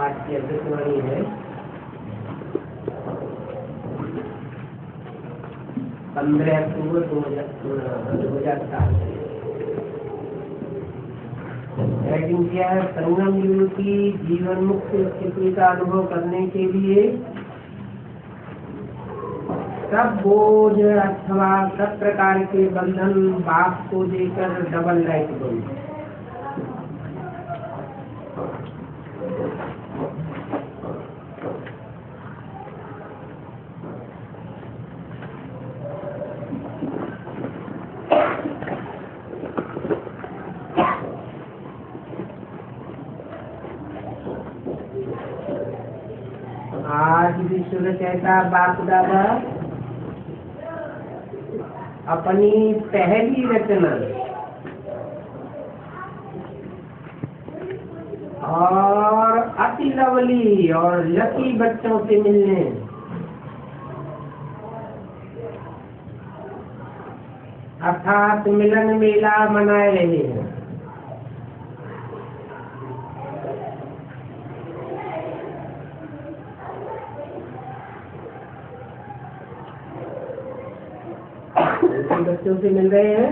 आज की अमृतवाणी है 15 अक्टूबर 2007। हेडिंग क्या है? संगम युग की जीवन मुक्त स्थिति का अनुभव करने के लिए सब बोझ अथवा सब प्रकार के बंधन बाप को देकर डबल लाइट बन। आज विश्व कहता बाप दादा अपनी पहली रचना और अति लवली और लकी बच्चों से मिलने अर्थात मिलन मेला मनाए रहे हैं। बच्चों से मिल रहे हैं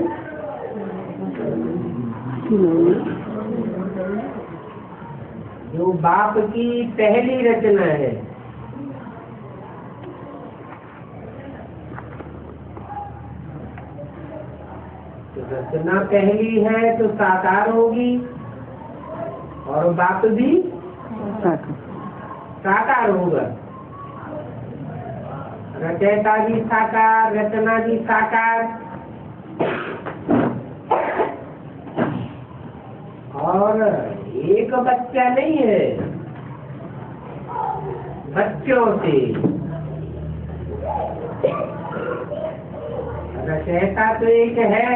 जो बाप की पहली रचना है। तो रचना पहली है तो साकार होगी और बाप भी साकार होगा। रचयिता भी साकार, रचना भी साकार और एक बच्चा नहीं है, बच्चों से। रचयिता तो एक है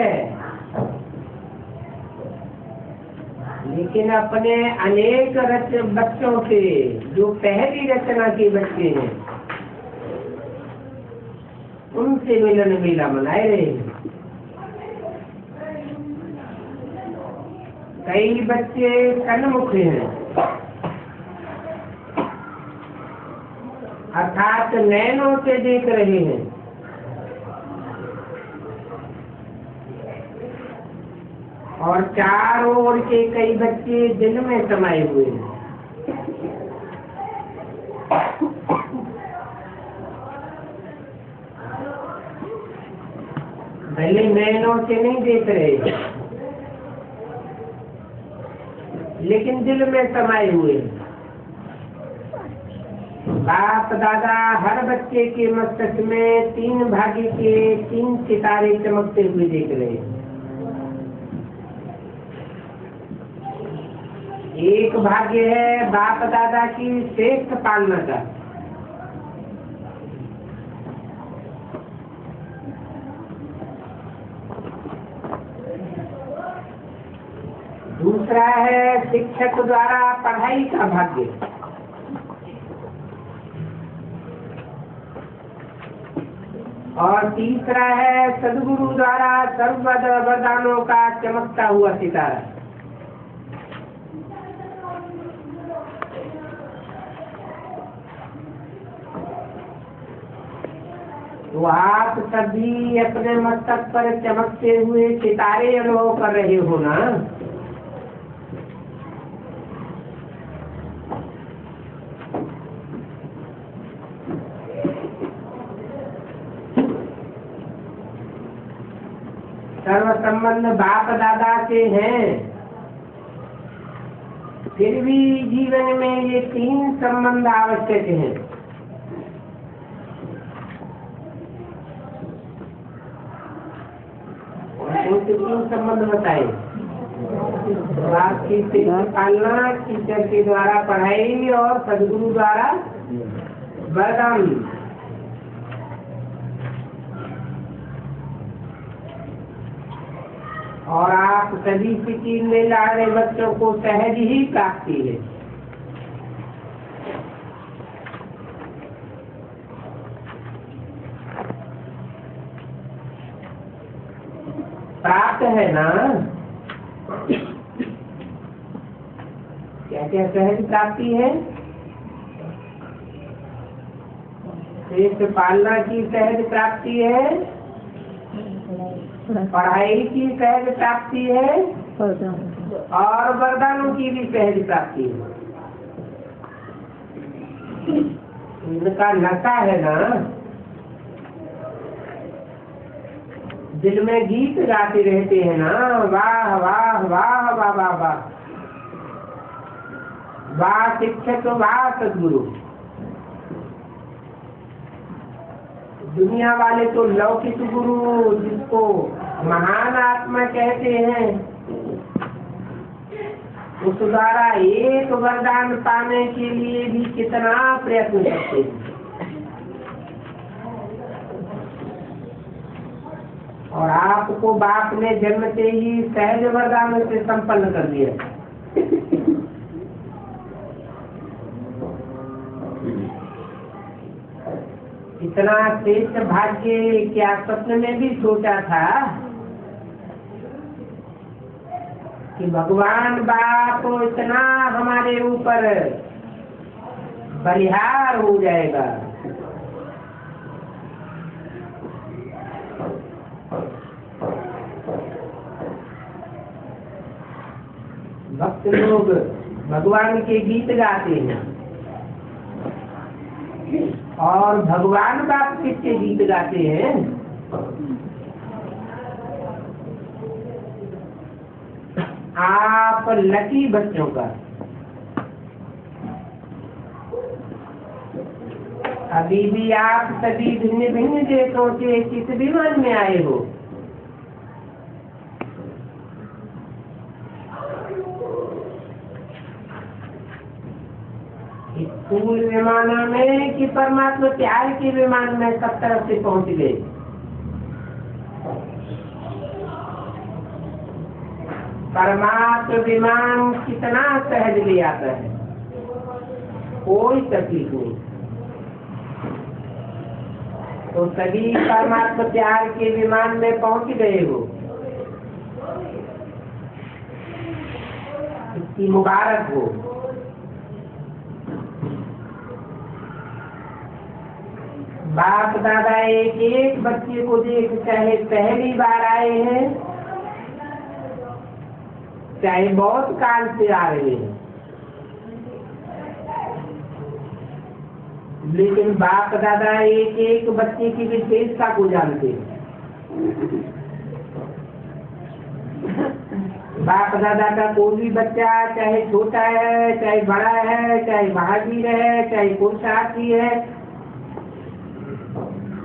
लेकिन अपने अनेक बच्चों से जो पहली रचना के बच्चे हैं उनसे मिलन मेला मनाए रहे हैं। कई बच्चे सन्मुख हैं अर्थात नैनों से देख रहे हैं और चारों ओर के कई बच्चे दिल में समाये हुए हैं। भले नैनों से नहीं देख रहे लेकिन दिल में समाये हुए। बाप दादा हर बच्चे के मस्तिष्क में 3 भाग्य के 3 सितारे चमकते हुए देख रहे हैं। एक भाग्य है बाप दादा की श्रेष्ठ पालना का, दूसरा है शिक्षक द्वारा पढ़ाई का भाग्य और तीसरा है सदगुरु द्वारा सर्व वरदानों का चमकता हुआ सितारा। तो आप सभी अपने मस्तक पर चमकते हुए सितारे अनुभव कर रहे हो ना। सर्व संबंध बाप दादा से हैं, फिर भी जीवन में ये 3 संबंध आवश्यक हैं। कौन से 3 संबंध बताए? बाप की शिक्षा पालना, टीचर के द्वारा पढ़ाई और सदगुरु द्वारा वरदान। और आप सभी स्थिति में ला रहे बच्चों को सहज ही प्राप्ति है। प्राप्त है ना। क्या क्या सहज प्राप्ति है? पेट पालना की सहज प्राप्ति है, पढ़ाई की सहज प्राप्ति है और वरदानों की भी सहज प्राप्ति है। इनका नशा है ना, दिल में गीत गाते रहते हैं ना, वाह वाह वाह वाह वाह वाह, वाह शिक्षक वाह सदगुरु। दुनिया वाले तो लौकिक गुरु, जिसको महान आत्मा कहते हैं, उस द्वारा एक वरदान पाने के लिए भी कितना प्रयत्न करते हैं। और आपको बाप ने जन्मते ही सहज वरदान से संपन्न कर दिया। इतना श्रेष्ठ भाग्य क्या स्वप्न में भी सोचा था कि भगवान बाप इतना हमारे ऊपर बलिहार हो जाएगा। भक्त लोग भगवान के गीत गाते हैं और भगवान बाप किसके गीत गाते हैं? आप लकी बच्चों का। अभी भी आप सभी भिन्न भिन्न देशों से किस विमान में आए हो? स्कूल विमान में कि परमात्मा प्यार के विमान में सब तरफ से पहुंच गए? परमात्मा विमान कितना सहज ले आता है, कोई तकलीफ नहीं। तो सभी परमात्मा प्यार के विमान में पहुंच गए हो, इसकी मुबारक हो। बाप दादा एक एक बच्चे को देख, चाहे पहली बार आए हैं चाहे बहुत काल से आ रहे हैं, लेकिन बाप दादा एक एक बच्चे की विशेषता को जानते हैं। बाप दादा का कोई भी बच्चा, चाहे छोटा है चाहे बड़ा है, चाहे महावीर है चाहे पुरुषार्थी है,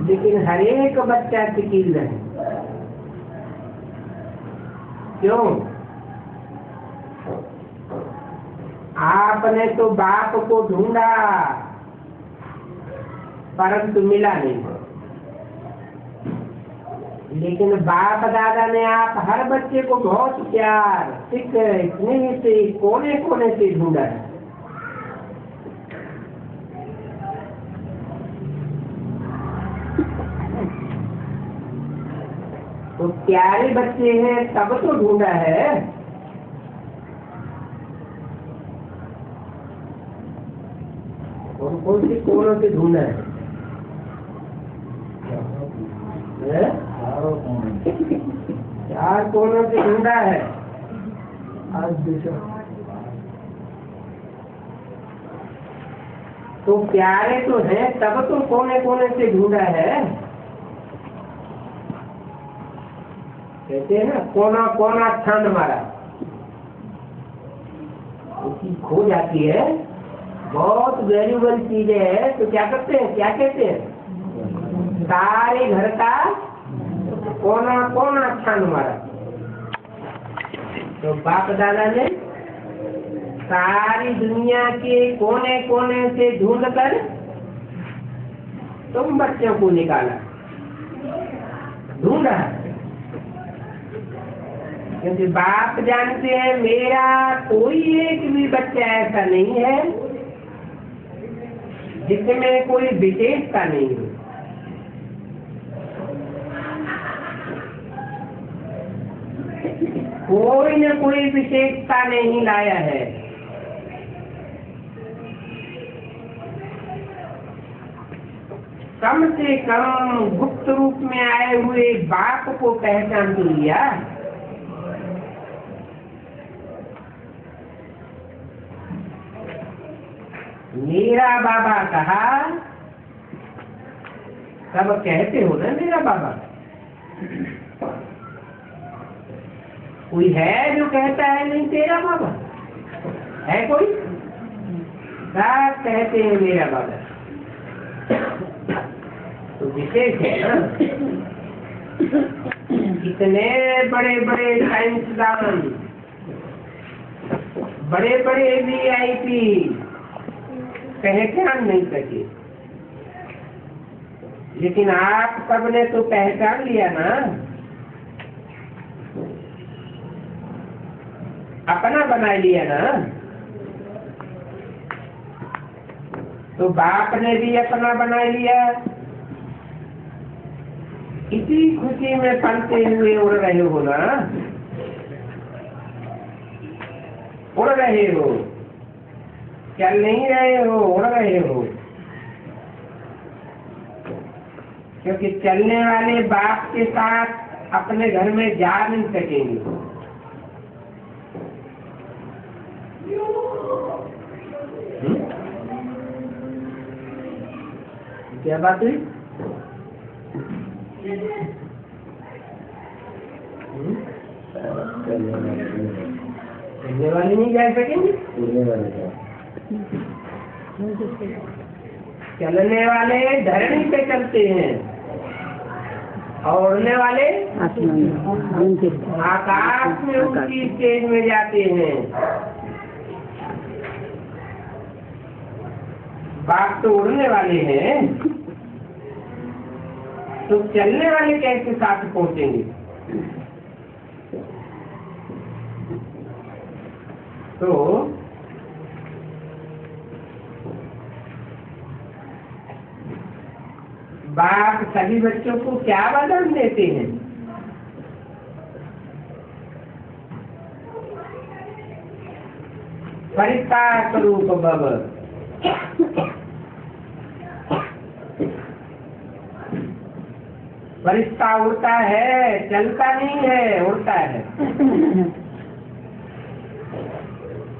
लेकिन हर एक बच्चा सिकील है। क्यों? आपने तो बाप को ढूंढा परंतु मिला नहीं, लेकिन बाप दादा ने आप हर बच्चे को बहुत प्यार स्नेह से कोने कोने से ढूंढा है। तो प्यारे बच्चे हैं तब तो ढूंढा है। कौन कौन से कोनों से ढूंढा है? चार कोनों से ढूंढा है। तो प्यारे तो हैं तब तो कोने कोने से ढूंढा है। कहते हैं ना, कोना कोना छान मारा, उसकी खो जाती है। बहुत वैल्यूबल चीजें है तो क्या करते हैं, क्या कहते हैं? सारे घर का कोना कोना छान मारा। तो बाप दादा ने सारी दुनिया के कोने कोने से ढूंढ कर तुम बच्चों को निकाला, ढूंढा। क्योंकि बाप जानते हैं मेरा कोई एक भी बच्चा ऐसा नहीं है जिसमें कोई विशेषता नहीं है। कोई न कोई विशेषता नहीं लाया है। कम से कम गुप्त रूप में आए हुए बाप को पहचान तो लिया। मेरा बाबा कहा, सब कहते हो ना मेरा बाबा। कोई है जो कहता है नहीं तेरा बाबा? है कोई? सब कहते हैं मेरा बाबा। तो विशेष है ना। इतने बड़े बड़े साइंसदान, बड़े बड़े VIP पहचान नहीं सके, लेकिन आप सबने तो पहचान लिया ना, अपना बना लिया ना। तो बाप ने भी अपना बना लिया। इसी खुशी में पलते हुए उड़ रहे हो ना, उड़ रहे हो, चल नहीं रहे हो, उड़ रहे हो। क्योंकि चलने वाले बाप के साथ अपने घर में जा नहीं सकेंगे। क्या बात हुई? चलने वाले नहीं जा सकेंगे? चलने वाले धरनी पे चलते हैं और उड़ने वाले आकाश में ऊंची स्टेज में जाते हैं। बाप तो उड़ने वाले हैं, तो चलने वाले कैसे साथ पहुंचेंगे? तो बाप सभी बच्चों को क्या वरदान देते हैं? फरिश्ता स्वरूप भव। फरिश्ता उड़ता है, चलता नहीं है, उड़ता है।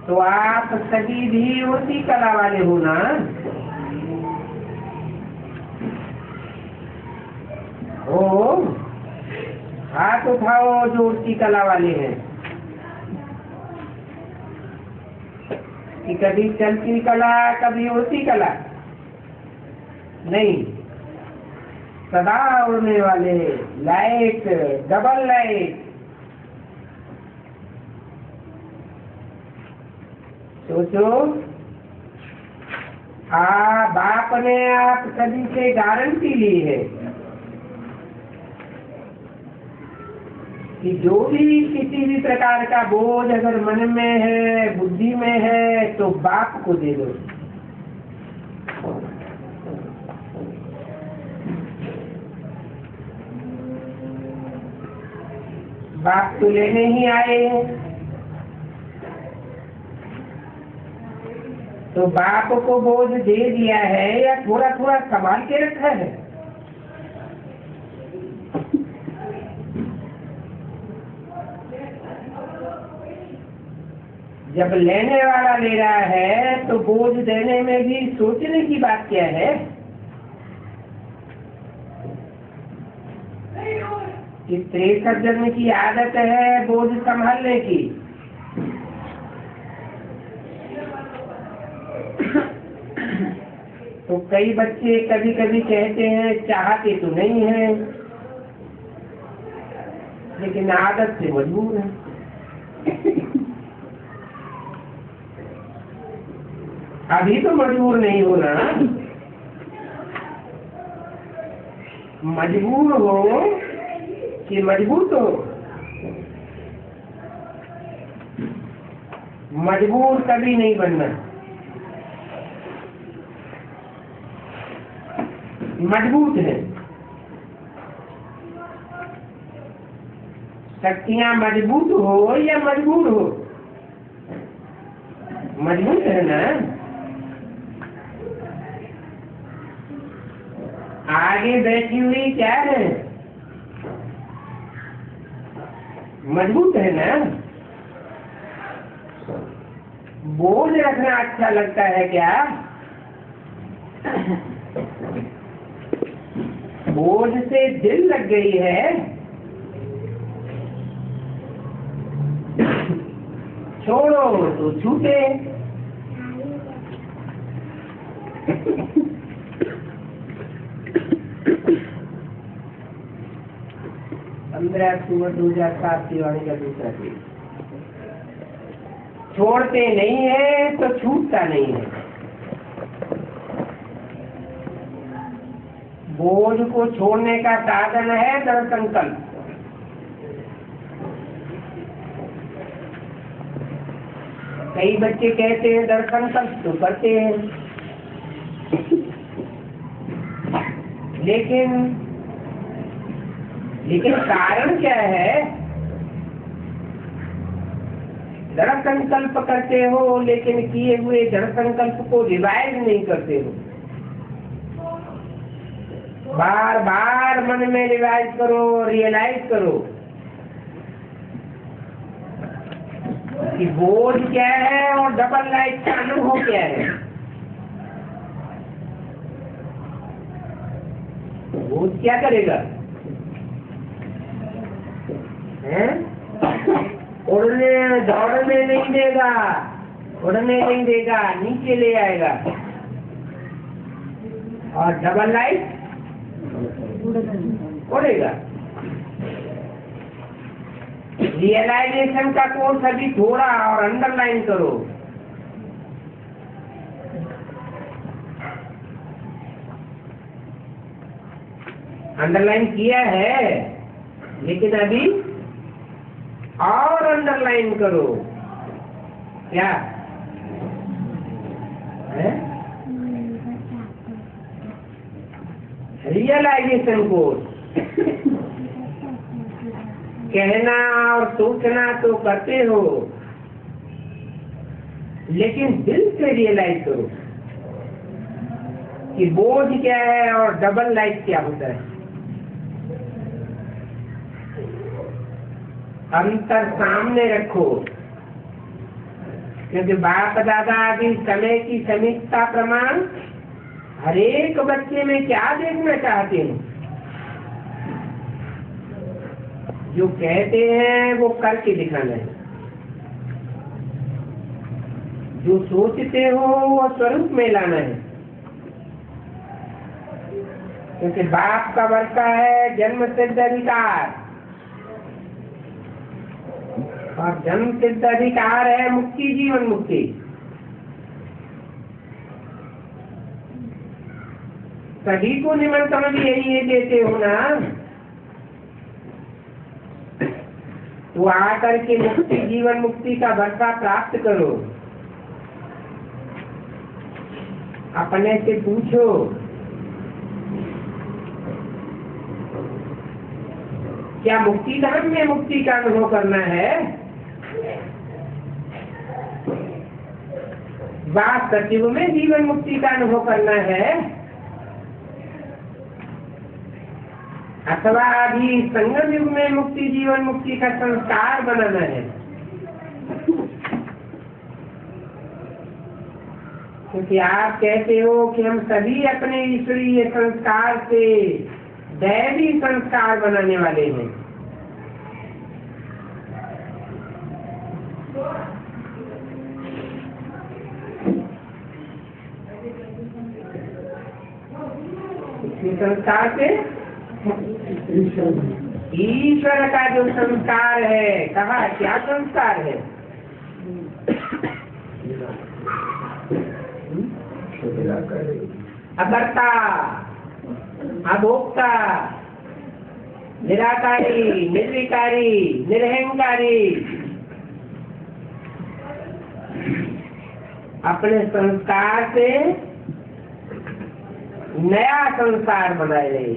तो आप सभी भी उड़ती कला वाले हो ना। ओ हाथ उठाओ जो उड़ती कला वाले हैं। कि कभी चलती कला, कभी उड़ती कला नहीं, सदा उड़ने वाले, लाइट, डबल लाइट। सोचो, बाप ने आप सभी से गारंटी ली है कि जो भी किसी भी प्रकार का बोझ अगर मन में है, बुद्धि में है, तो बाप को दे दो। बाप तो लेने ही आए हैं। तो बाप को बोझ दे दिया है या थोड़ा थोड़ा संभाल के रखा है? जब लेने वाला ले रहा है तो बोझ देने में भी सोचने की बात क्या है? कि 63 जन्म की आदत है बोझ संभालने की। तो कई बच्चे कभी कभी कहते हैं, चाहते तो नहीं है लेकिन आदत से मजबूर है। अभी तो मजबूर नहीं हो ना। मजबूर हो कि मजबूत हो? मजबूर कभी नहीं बनना। मजबूत है। शक्तियां मजबूत हो या मजबूर हो? मजबूत है ना। आगे बैठी हुई क्या है? मजबूत है ना? बोझ रखना अच्छा लगता है क्या? बोझ से दिल लग गई है, छोड़ो तो छूटे। 15 अक्टूबर 2007 की वाणी का दूसरा पेज। छोड़ते नहीं है तो छूटता नहीं है। बोझ को छोड़ने का साधन है दृढ़ संकल्प। कई बच्चे कहते हैं दृढ़ संकल्प तो करते हैं, लेकिन कारण क्या है? दृढ़ संकल्प करते हो लेकिन किए हुए दृढ़ संकल्प को रिवाइज नहीं करते हो। बार बार मन में रिवाइज करो, रियलाइज करो कि बोझ क्या है और डबल लाइफ का अनुभव क्या है। बोझ क्या करेगा? उड़ने दौड़ने नहीं देगा, उड़ने नहीं देगा, नीचे ले आएगा। और डबल लाइफ उड़ेगा। रियलाइजेशन का कोर्स अभी थोड़ा और अंडरलाइन करो। अंडरलाइन किया है लेकिन अभी और अंडरलाइन करो। क्या है? Realisation course. कहना और सोचना तो करते हो, लेकिन दिल से रियलाइज करो कि बोझ क्या है और डबल लाइफ क्या होता है। अंतर सामने रखो, क्योंकि बाप दादा आदि समय की समीक्षा प्रमाण हर एक बच्चे में क्या देखना चाहते हैं? जो कहते हैं वो करके दिखाना है, जो सोचते हो वो स्वरूप में लाना है। क्योंकि बाप का वर्षा है जन्म सिद्ध अधिकार, और जन्म सिद्ध अधिकार है मुक्ति, जीवन मुक्ति। सभी को निमंत्रण भी यही देते हो ना, तो आकर के मुक्ति जीवन मुक्ति का वर्षा प्राप्त करो। अपने से पूछो क्या मुक्ति धाम में मुक्ति का अनुभव करना है? सचिव में जीवन मुक्ति का अनुभव करना है, अथवा अभी संगम युग में मुक्ति जीवन मुक्ति का संस्कार बनाना है? क्योंकि आप कहते हो कि हम सभी अपने ईश्वरीय संस्कार से दैवी संस्कार बनाने वाले हैं। संस्कार से ईश्वर का जो संस्कार है, कहा क्या संस्कार है? अकर्ता, अभोक्ता, निराकारी, निर्विकारी, निरहंकारी। अपने संस्कार से नया संसार बनाए रहे।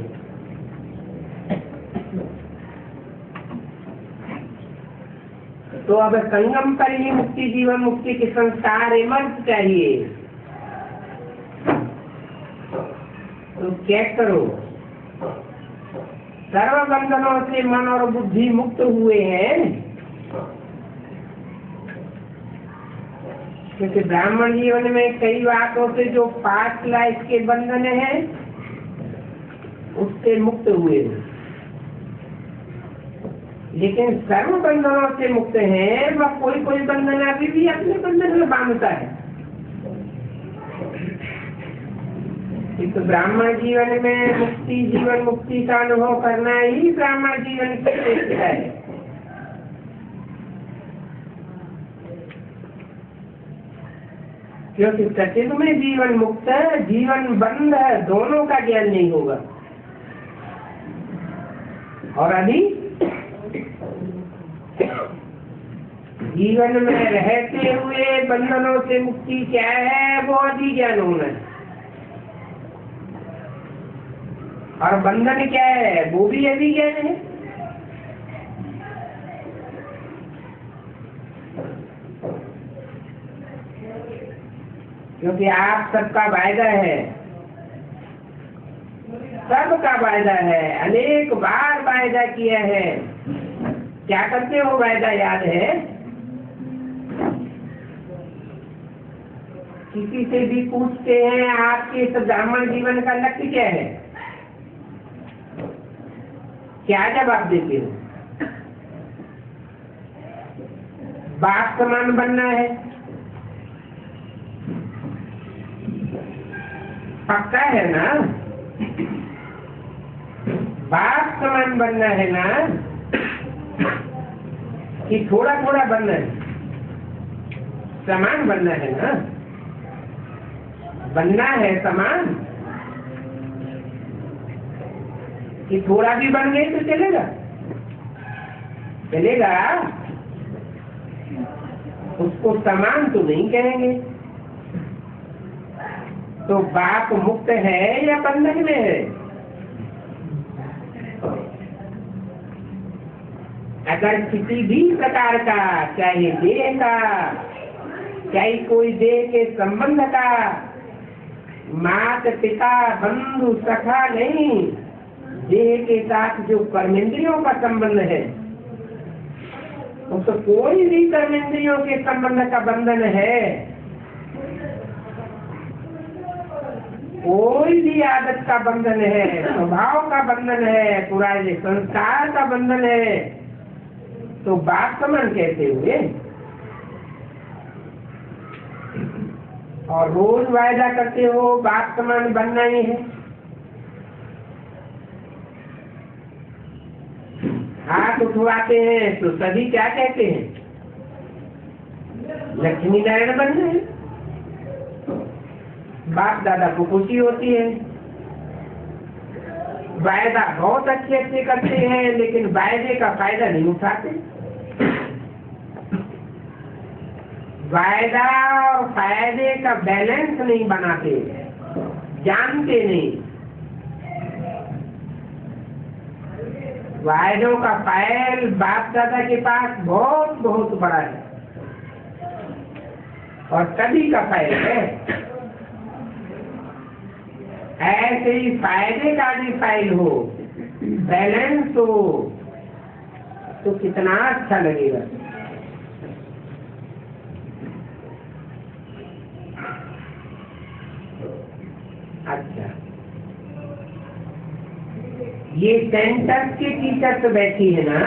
तो अब संगम पर ही मुक्ति जीवन मुक्ति के संस्कार इमर्ज चाहिए। तो चेक करो, सर्व बंधनों से मन और बुद्धि मुक्त हुए हैं। क्योंकि ब्राह्मण जीवन में कई बातों से जो 5 लाइफ के बंधन हैं उससे मुक्त हुए, लेकिन सर्व बंधनों से मुक्त है। वह कोई कोई बंधन अभी भी अपने बंधन में बांधता है। इस ब्राह्मण जीवन में मुक्ति, जीवन मुक्ति का अनुभव करना ही ब्राह्मण जीवन की श्रेष्ठता है। क्योंकि सचिव में जीवन मुक्त, जीवन बंध दोनों का ज्ञान नहीं होगा। और अभी जीवन में रहते हुए बंधनों से मुक्ति क्या है, वो अधि ज्ञान होना है। और बंधन क्या है, वो भी अधि ज्ञान है। क्योंकि आप सबका वायदा है, सबका वायदा है, अनेक बार वायदा किया है। क्या करते हो वायदा याद है? किसी से भी पूछते हैं आपके इस ब्राह्मण जीवन का लक्ष्य क्या है, क्या जवाब देते हो? बाप समान बनना है, पक्का है ना? बाप समान बनना है ना, कि थोड़ा थोड़ा बनना है? समान बनना है ना, बनना है समान, कि थोड़ा भी बन गए तो चलेगा? चलेगा? उसको समान तो नहीं कहेंगे। तो बाप मुक्त है या बंधन में है? अगर किसी भी प्रकार का, चाहे देह का, चाहे कोई देह के संबंध का, माता पिता बंधु सखा नहीं, देह के साथ जो कर्मेंद्रियों का संबंध है, तो कोई भी कर्मेंद्रियों के संबंध का बंधन है, कोई भी आदत का बंधन है, स्वभाव का बंधन है, पुराने संस्कार का बंधन है, तो बाप समान कहते हुए। और रोज वायदा करते हो बाप समान बनना ही है। हाथ उठवाते हैं तो सभी क्या कहते हैं? लक्ष्मी नारायण बनना है। बाप दादा को खुशी होती है। वायदा बहुत अच्छे अच्छे करते हैं, लेकिन वायदे का फायदा नहीं उठाते। वायदा और फायदे का बैलेंस नहीं बनाते, जानते नहीं। वायदों का फाइल बाप दादा के पास बहुत बहुत बड़ा है, और सभी का फाइल है। ऐसे ही फायदे का भी फाइल हो, बैलेंस हो, तो कितना अच्छा लगेगा। अच्छा, ये सेंटर के टीचर तो बैठी है ना,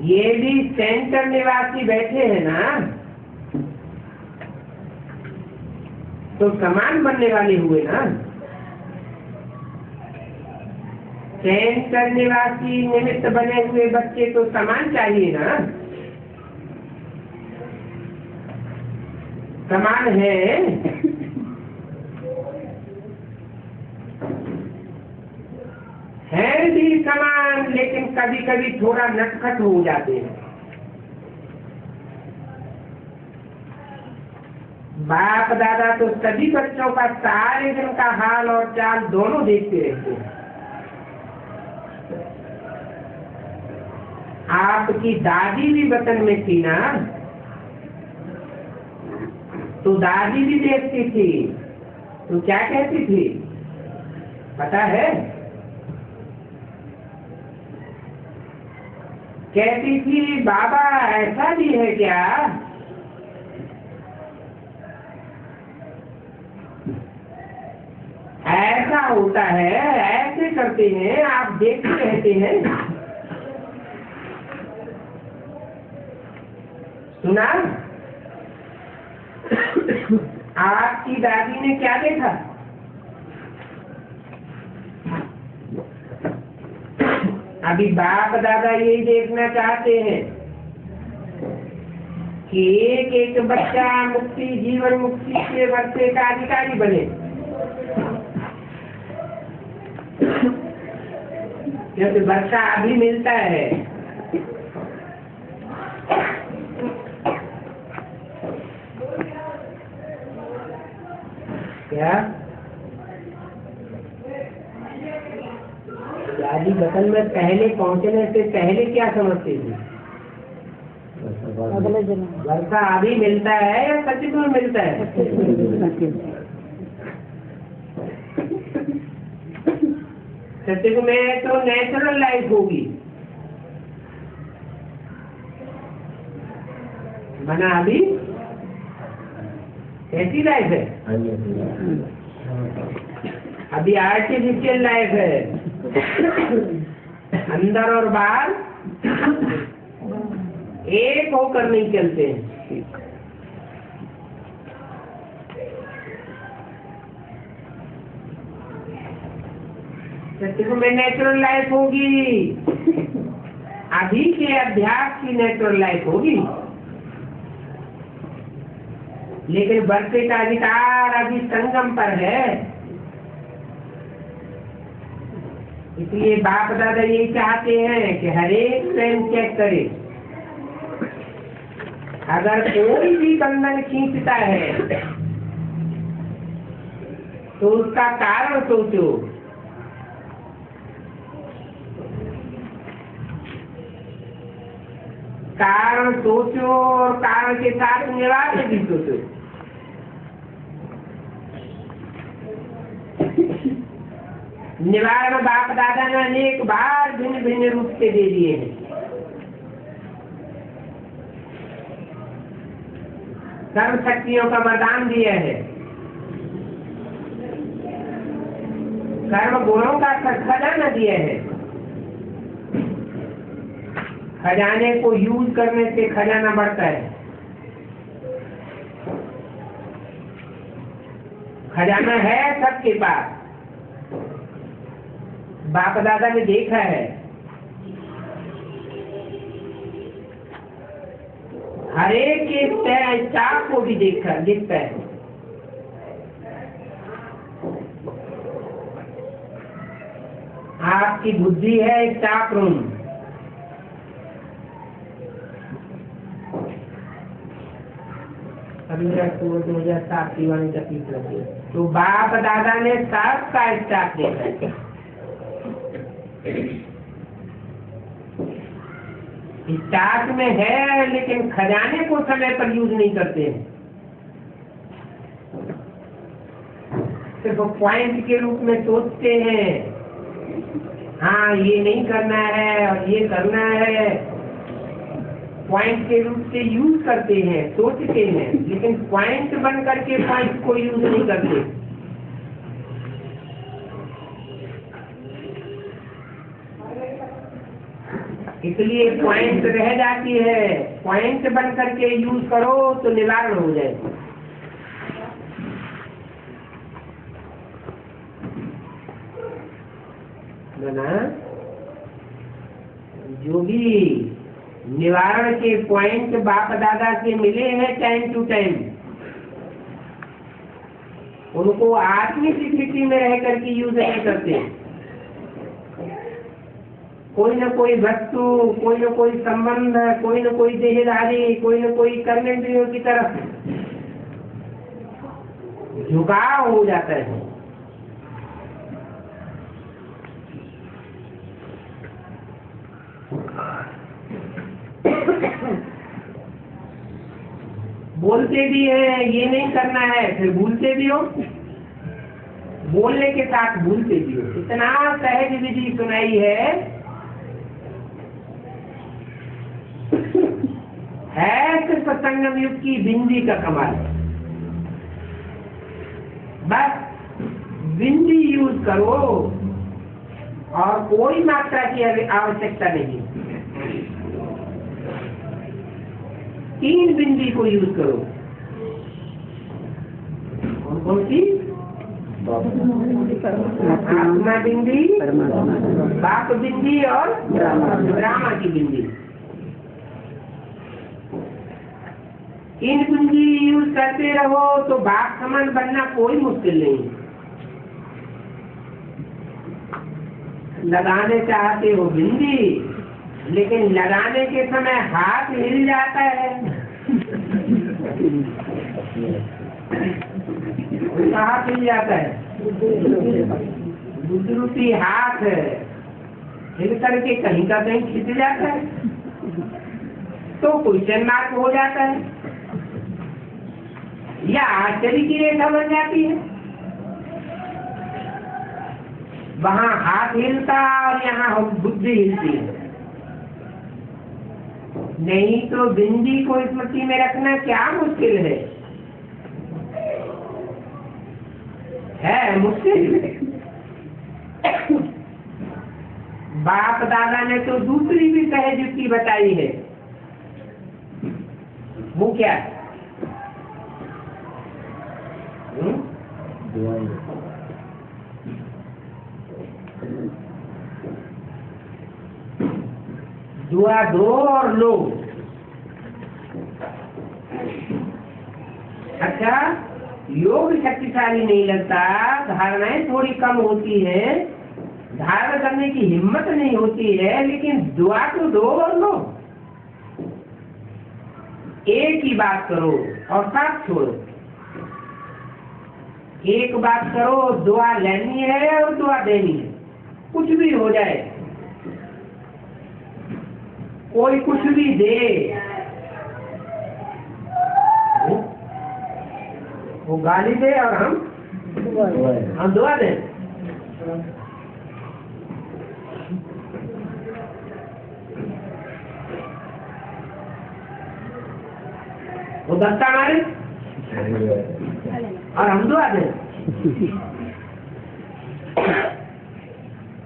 ये भी सेंटर निवासी बैठे हैं ना, तो समान बनने वाले हुए ना। सेंटर निवासी निमित्त बने हुए बच्चे तो समान चाहिए ना, समान है। है भी समान, लेकिन कभी कभी थोड़ा नटखट हो जाते हैं। बाप दादा तो सभी बच्चों का सारे दिन का हाल और चाल दोनों देखते रहते हैं। आपकी दादी भी वतन में थी ना, तो दादी भी देखती थी, तो क्या कहती थी पता है? कहती थी बाबा ऐसा भी है क्या? ऐसा होता है, ऐसे करते हैं, आप देखते रहते हैं। सुना? आपकी दादी ने क्या देखा? अभी बाप दादा यही देखना चाहते हैं कि एक एक बच्चा मुक्ति, जीवन मुक्ति के वर्षे का अधिकारी बने। क्योंकि वर्षा अभी मिलता है। क्या दादी वतन में पहले पहुंचने से पहले क्या समझती थी? वर्षा अभी मिलता है या सच में मिलता है? सत्युग में तो नेचुरल लाइफ होगी, मना अभी कैसी लाइफ है? अभी आर्टिफिशियल लाइफ है, अंदर और बाहर एक होकर नहीं चलते हैं। सत्युग में नेचुरल लाइफ होगी, अभी के अभ्यास की नेचुरल लाइफ होगी, लेकिन वर्षे का अधिकार अभी संगम पर है। इसलिए बाप दादा यही चाहते हैं कि हर एक स्वयं चेक करे। अगर कोई भी बंधन खींचता है तो उसका कारण सोचो। कारण सोचो और कारण के साथ निवारण भी सोचो। निवारण बाप दादा ने अनेक बार भिन्न भिन्न रूप से दे दिए हैं। सर्व शक्तियों का वरदान दिया है, सर्व गुणों का खजाना दिया है। खजाने को यूज करने से खजाना बढ़ता है। खजाना है सबके पास, बाप दादा ने देखा है। हर एक के चाप को भी दिखता है। आपकी बुद्धि है एक चाप रूम। अभी 2007 दीवानी का पीस लगी, तो बाप दादा ने साफ का स्टाफ देखा है। स्टाक में है, लेकिन खजाने को समय पर यूज नहीं करते हैं। सिर्फ पॉइंट के रूप में सोचते हैं, हाँ ये नहीं करना है और ये करना है। पॉइंट के रूप से यूज करते हैं, सोचते हैं, लेकिन पॉइंट बन करके पॉइंट को यूज नहीं करते। इसलिए पॉइंट रह जाती है। पॉइंट बन करके यूज करो तो निवारण हो जाए। ना जो भी निवारण के पॉइंट बाप दादा से मिले हैं टाइम टू टाइम, उनको आत्मिक स्थिति में रह करके यूज नहीं करते। कोई न कोई वस्तु, कोई न कोई संबंध, कोई न कोई देहधारी, कोई न कोई कर्मेंद्रियों की तरफ झुकाव हो जाता है। बोलते भी हैं ये नहीं करना है, फिर भूलते भी हो, बोलने के साथ भूलते भी हो। इतना सहज विधि सुनाई है सिर्फ संगम युग की बिंदी का कमाल। बस बिंदी यूज करो और कोई मात्रा की आवश्यकता नहीं। 3 बिंदी को यूज करो। कौन कौन सी? आत्मा बिंदी, बाप बिंदी और ब्रह्मा की बिंदी। इन बिंदी यूज करते रहो तो बाप समान बनना कोई मुश्किल नहीं। लगाने चाहते हो बिंदी, लेकिन लगाने के समय हाथ हिल जाता है। हाथ हिल जाता है, दूसरी हाथ हिल करके कहीं का कहीं खिंच जाता है तो क्वेश्चन मार्क हो जाता है या आश्चर्य की रेखा बन जाती है। वहाँ हाथ हिलता और यहाँ बुद्धि हिलती है। नहीं तो बिंदी को स्मृति में रखना क्या मुश्किल है मुश्किल। बाप दादा ने तो दूसरी भी सहज युक्ति बताई है। वो क्या? दुआ दो और लो। अच्छा, योग शक्तिशाली नहीं लगता, धारणाएं थोड़ी कम होती है, धारण करने की हिम्मत नहीं होती है, लेकिन दुआ तो दो और लो। एक ही बात करो और साथ छोड़ो। एक बात करो, दुआ लेनी है और दुआ देनी है, कुछ भी हो जाए, कोई कुछ भी दे, वो गाली दे और हम दुआ दें। वो धक्का मारे और हम दुआ दें।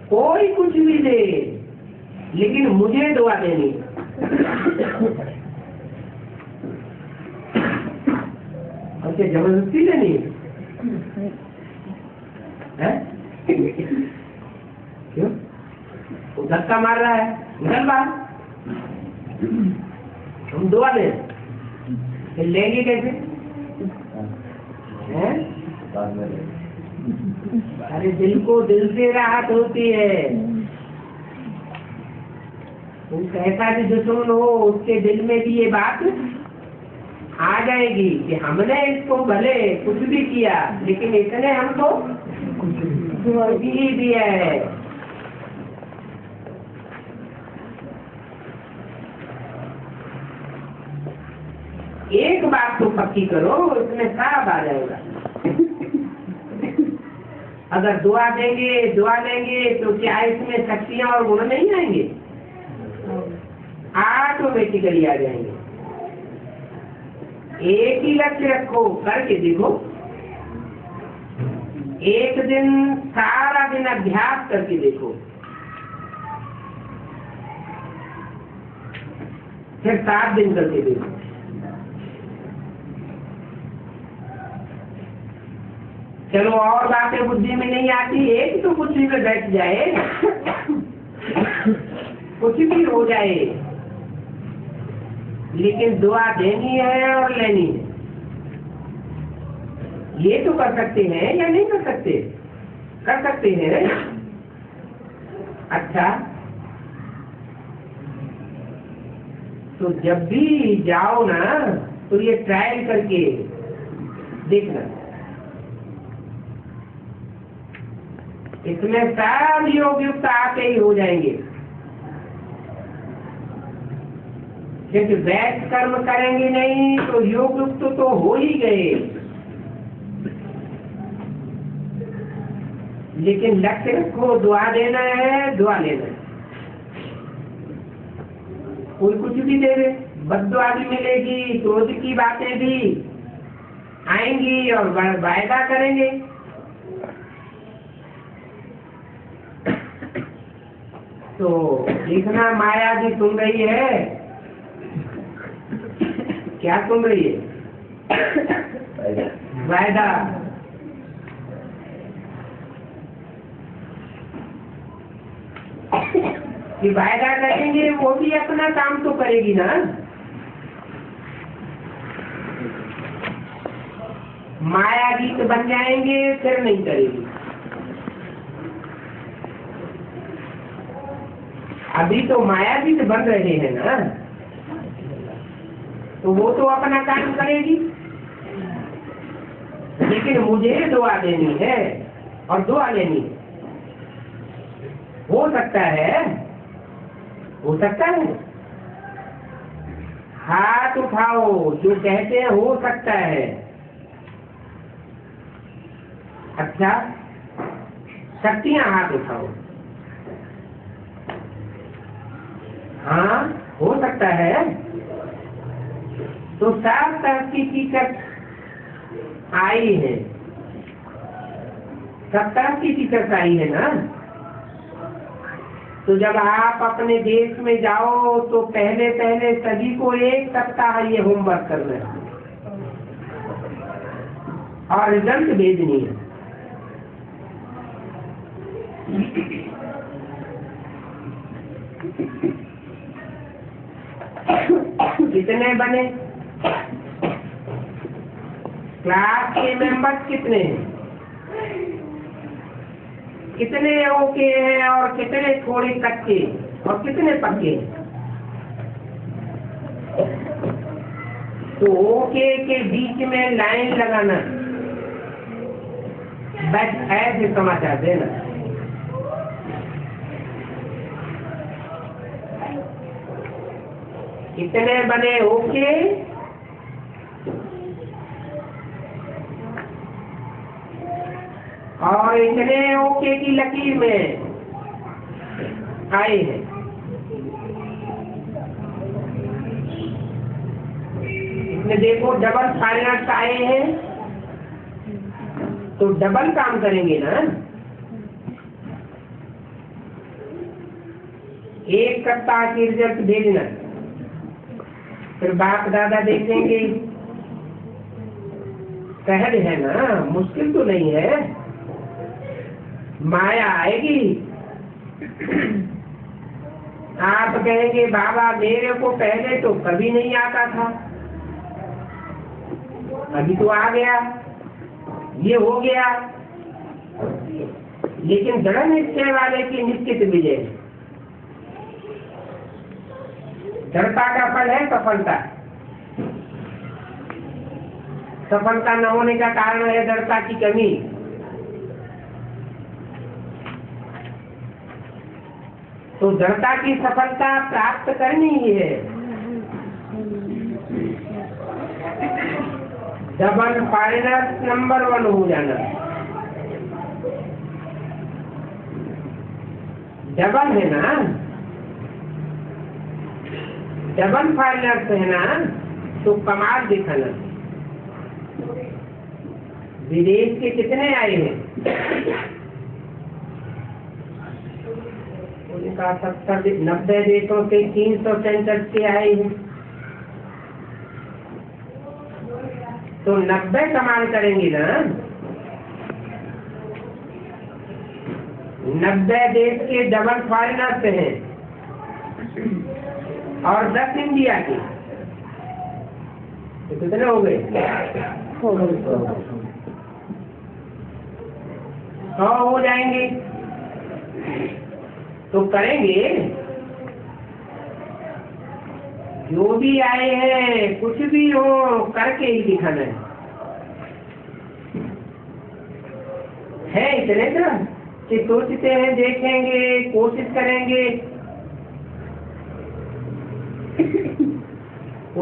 कोई कुछ भी दे, लेकिन मुझे दुआ देनी। अच्छा, जबरदस्ती लेनी है? क्यों? वो धक्का मार रहा है, निकल बाहर। हम दुआ दें, फिर लेंगे कैसे? हैं? अरे दिल को दिल से राहत होती है। तुम कैसा भी दुश्मन हो, उसके दिल में भी ये बात आ जाएगी कि हमने इसको भले कुछ भी किया, लेकिन इसने हमको कुछ भी दिया है। एक बात तो पक्की करो, इसमें साफ आ जाएगा। अगर दुआ देंगे तो क्या इसमें शक्तियां और गुण नहीं आएंगे? ऑटोमेटिकली आ जाएंगे। एक ही लक्ष्य रखो, करके देखो। एक दिन सारा दिन अभ्यास करके देखो, फिर 7 दिन करके देखो। चलो और बातें बुद्धि में नहीं आती, एक तो बुद्धि में बैठ जाए, कुछ भी हो जाए, लेकिन दुआ देनी है और लेनी है। ये तो कर सकते हैं या नहीं कर सकते? कर सकते हैं। अच्छा, तो जब भी जाओ ना, तो ये ट्रायल करके देखना। इसमें सब योग युक्त आते ही हो जाएंगे। क्योंकि वैध कर्म करेंगे नहीं तो योग युक्त तो हो ही गए, लेकिन लक्ष्य रखो दुआ देना है, दुआ लेना है। कोई कुछ भी दे दे, बद्दुआ भी मिलेगी, क्रोध की बातें भी आएंगी और वायदा करेंगे। तो देखना माया भी सुन रही है, क्या सुन रही है? वायदा। कि वायदा करेंगे, वो भी अपना काम तो करेगी ना। माया गीत बन जाएंगे फिर नहीं करेगी। अभी तो माया गीत बन रहे हैं ना, तो वो तो अपना काम करेगी, लेकिन मुझे दुआ देनी है और दुआ लेनी है। हो सकता है, हो सकता है, हाथ उठाओ जो कहते हैं हो सकता है। अच्छा, शक्तियां हाथ उठाओ। हाँ, हो सकता है। तो सब तरह की टीचर आई है, सब तरह की टीचर्स आई है ना। तो जब आप अपने देश में जाओ तो पहले पहले सभी को 1 सप्ताह ये होमवर्क करना है और रिजल्ट भेजनी है। कितने बने? क्लास के मेंबर्स कितने हैं? कितने ओके हैं और कितने थोड़े कच्चे और कितने पक्के? तो ओके के बीच में लाइन लगाना, बस ऐसे समाचार देना। कितने बने ओके? और इतने ओके की लकीर में आए हैं। इसमें देखो डबल फाइनल्स आए हैं, तो डबल काम करेंगे ना। 1 सप्ताह की रिजल्ट भेजना, फिर बाप दादा देखेंगे। सहज है ना, मुश्किल तो नहीं है। माया आएगी, आप कहेंगे बाबा मेरे को पहले तो कभी नहीं आता था, अभी तो आ गया, ये हो गया। लेकिन दृढ़ निश्चय वाले की निश्चित विजय। दृढ़ता का फल है सफलता। सफलता न होने का कारण है दृढ़ता की कमी। तो दृढ़ता की सफलता प्राप्त करनी ही है। डबल फाइनल नंबर 1 हो जाना। डबल है ना, डबल फाइनल है ना, तो कमाल दिखाना। विदेश के कितने आए हैं? उनका 70-90 देशों के 300 सेंटर के आए हैं। तो 90 कमाल करेंगे ना। 90 देश के डबल फॉरेनर्स हैं और 10 इंडिया के, तो कितने हो गए? 100 हो जाएंगे। तो करेंगे, जो भी आए हैं कुछ भी हो करके ही दिखाना है। इतने ना कि सोचते हैं देखेंगे, कोशिश करेंगे,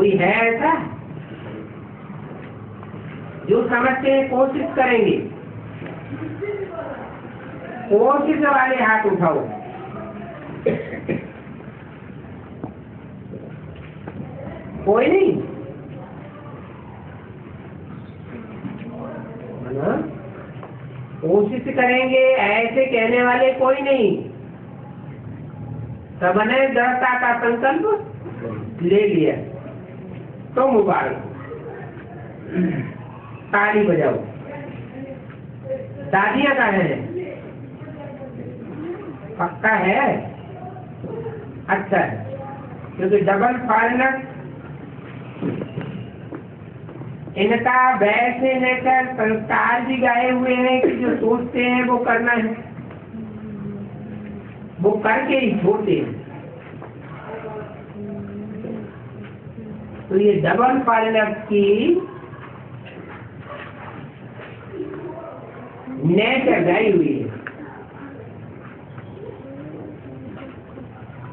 कोई है ऐसा जो समझते हैं? कोशिश करेंगे, कोशिश वाले हाथ उठाओ। कोई नहीं है ना? कोशिश करेंगे ऐसे कहने वाले कोई नहीं। सबने दृढ़ता का संकल्प ले लिया तो मुबारक, ताली बजाओ। दादियां कहाँ है? पक्का है? अच्छा है, क्योंकि डबल फॉरेनर इनका वैसे लेकर संस्कार भी गाए हुए हैं कि जो सोचते हैं वो करना है, वो करके ही छोड़ते हैं। तो ये डबल फॉरेनर की नेचर गाई हुई है।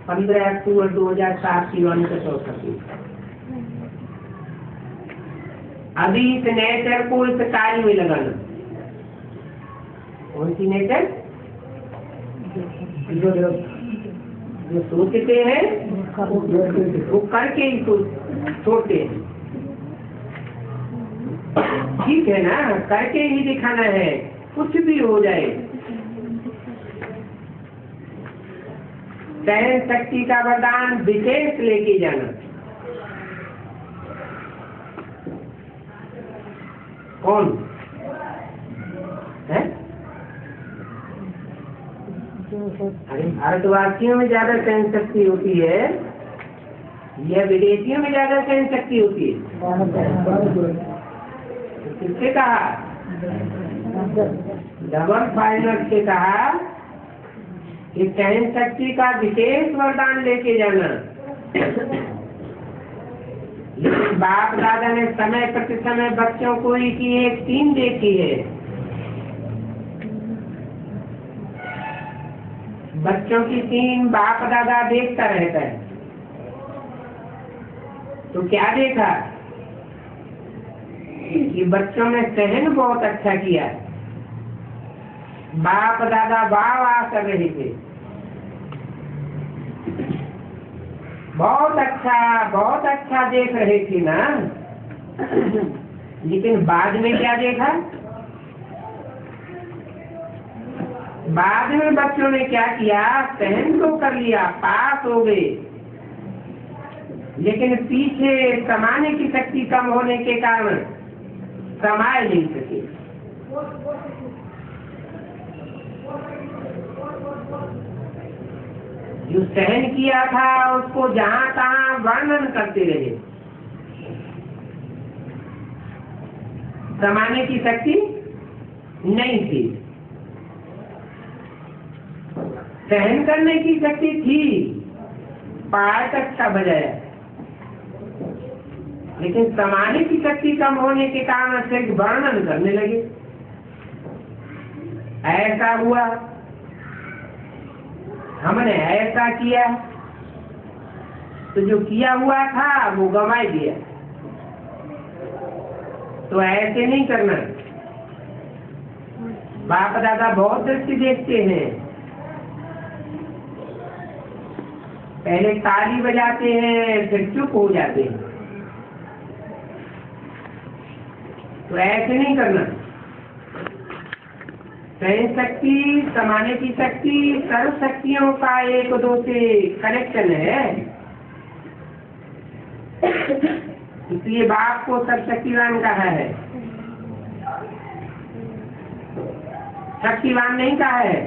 15 अक्टूबर 2007 की वाणी का चौथा पीठ। अभी इस नेचर को इस कार्य में लगाना। कौन सी नेचर? जो सोचते हैं वो करके ही छोड़ते हैं। ठीक है ना, करके ही दिखाना है, कुछ भी हो जाए। सहन शक्ति का वरदान विशेष लेके जाना। कौन है? अरे भारतवासियों में ज्यादा सहन शक्ति होती है या विदेशियों में ज्यादा सहन शक्ति होती है? किससे कहा? डबल फाइनल से कहा कि सहन शक्ति का विशेष वरदान लेके जाना। लेकिन बाप दादा ने समय प्रति समय बच्चों को की एक टीम देखी है। बच्चों की टीम बाप दादा देखता रहता है। तो क्या देखा कि बच्चों ने सहन बहुत अच्छा किया। बाप दादा वाह वाह कर रहे थे, बहुत अच्छा देख रहे थे ना। लेकिन बाद में क्या देखा? बाद में बच्चों ने क्या किया? सहन तो कर लिया, पास हो गए, लेकिन पीछे समाने की शक्ति कम होने के कारण समाये नहीं सके। जो सहन किया था उसको जहां तहां वर्णन करते रहे, समाने की शक्ति नहीं थी। सहन करने की शक्ति थी, पाठ अच्छा बजाया, लेकिन समाने की शक्ति कम होने के कारण सिर्फ वर्णन करने लगे। ऐसा हुआ, हमने ऐसा किया, तो जो किया हुआ था वो गंवा दिया। तो ऐसे नहीं करना। बाप दादा बहुत दृष्टि देखते हैं, पहले ताली बजाते हैं फिर चुप हो जाते हैं। तो ऐसे नहीं करना। सहन शक्ति, समाने की शक्ति सर्व शक्तियों का एक दो से कनेक्शन है। इसलिए बाप को सर्वशक्तिवान कहा है, शक्तिवान नहीं कहा है।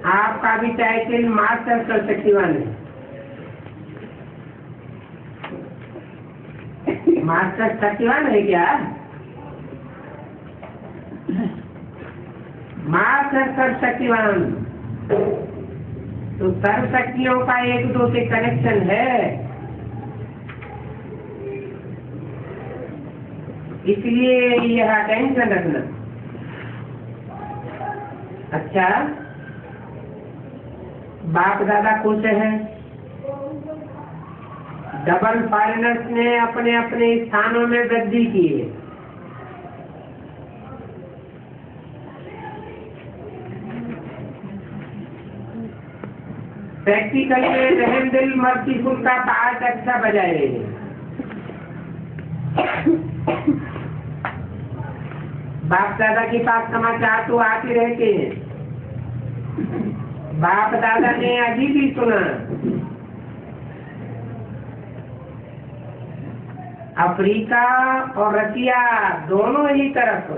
आपका भी टाइटल मास्टर सर्वशक्तिवान है। मास्टर शक्तिवान है क्या? मास्टर सर्वशक्तिवान। तो सर्व शक्तियों का एक दो से कनेक्शन है। इसलिए यह टेंशन रखना। अच्छा, बाप दादा खुश हैं, डबल फॉरेनर्स ने अपने अपने स्थानों में वृद्धि की है। प्रैक्टिकल में रहम दिल मर्सीफुल का पार्ट अच्छा बजाए रहे हैं। बाप दादा के पास समाचार तो आते रहते हैं। बाप दादा ने अभी भी सुना, अफ्रीका और रसिया दोनों ही तरफ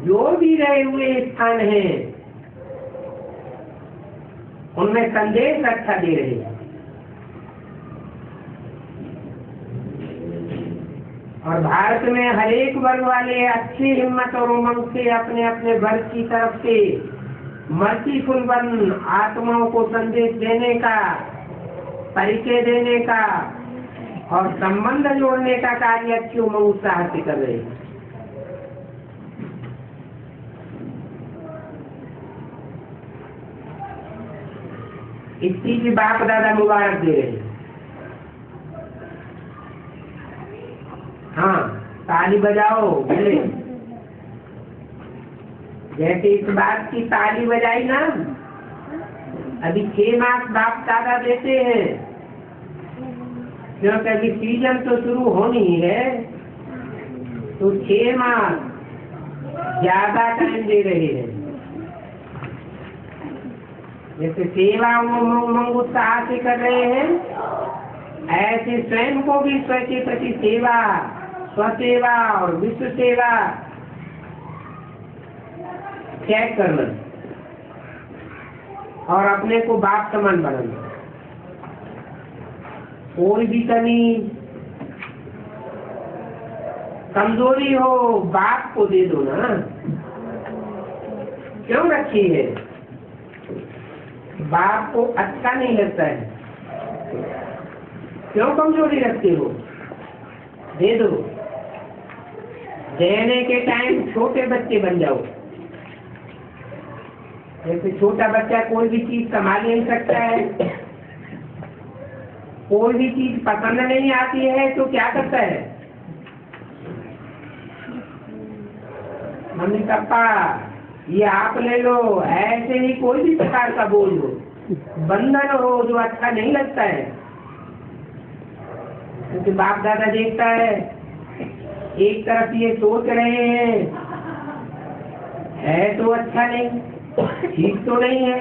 जो भी रहे हुए स्थान हैं उनमें संदेश अच्छा दे रहे हैं। और भारत में हर एक वर्ग वाले अच्छी हिम्मत और उमंग से अपने अपने वर्ग की तरफ से मर्सीफुल वन आत्माओं को संदेश देने का, परिचय देने का और संबंध जोड़ने का कार्य अच्छी उमंग उत्साह से कर रहे हैं। इस चीज की बाप दादा मुबारक दे रहे हैं। हाँ, ताली बजाओ बोले। जैसे इस बात की ताली बजाई ना, अभी 6 मास बाप दादा देते हैं, क्योंकि अभी सीजन तो शुरू होनी ही है, तो 6 मास ज्यादा टाइम दे रहे हैं। जैसे सेवा उमंग उत्साह से कर रहे हैं, ऐसे स्वयं को भी स्वयं के प्रति सेवा, स्वसेवा और विश्व सेवा चेक करना और अपने को बाप समान बनाना। कोई भी कमी कमजोरी हो बाप को दे दो ना। क्यों रखी है? बाप को अच्छा नहीं लगता है, क्यों कमजोरी रखते हो? दे दो। देने के टाइम छोटे बच्चे बन जाओ। जैसे छोटा बच्चा कोई भी चीज संभाल नहीं सकता है, कोई भी चीज पसंद नहीं आती है तो क्या करता है? मम्मी पापा ये आप ले लो। ऐसे ही कोई भी प्रकार का बोझ हो, बंधन हो जो अच्छा नहीं लगता है, क्योंकि बाप दादा देखता है एक तरफ ये सोच रहे हैं है तो अच्छा नहीं, ठीक तो नहीं है,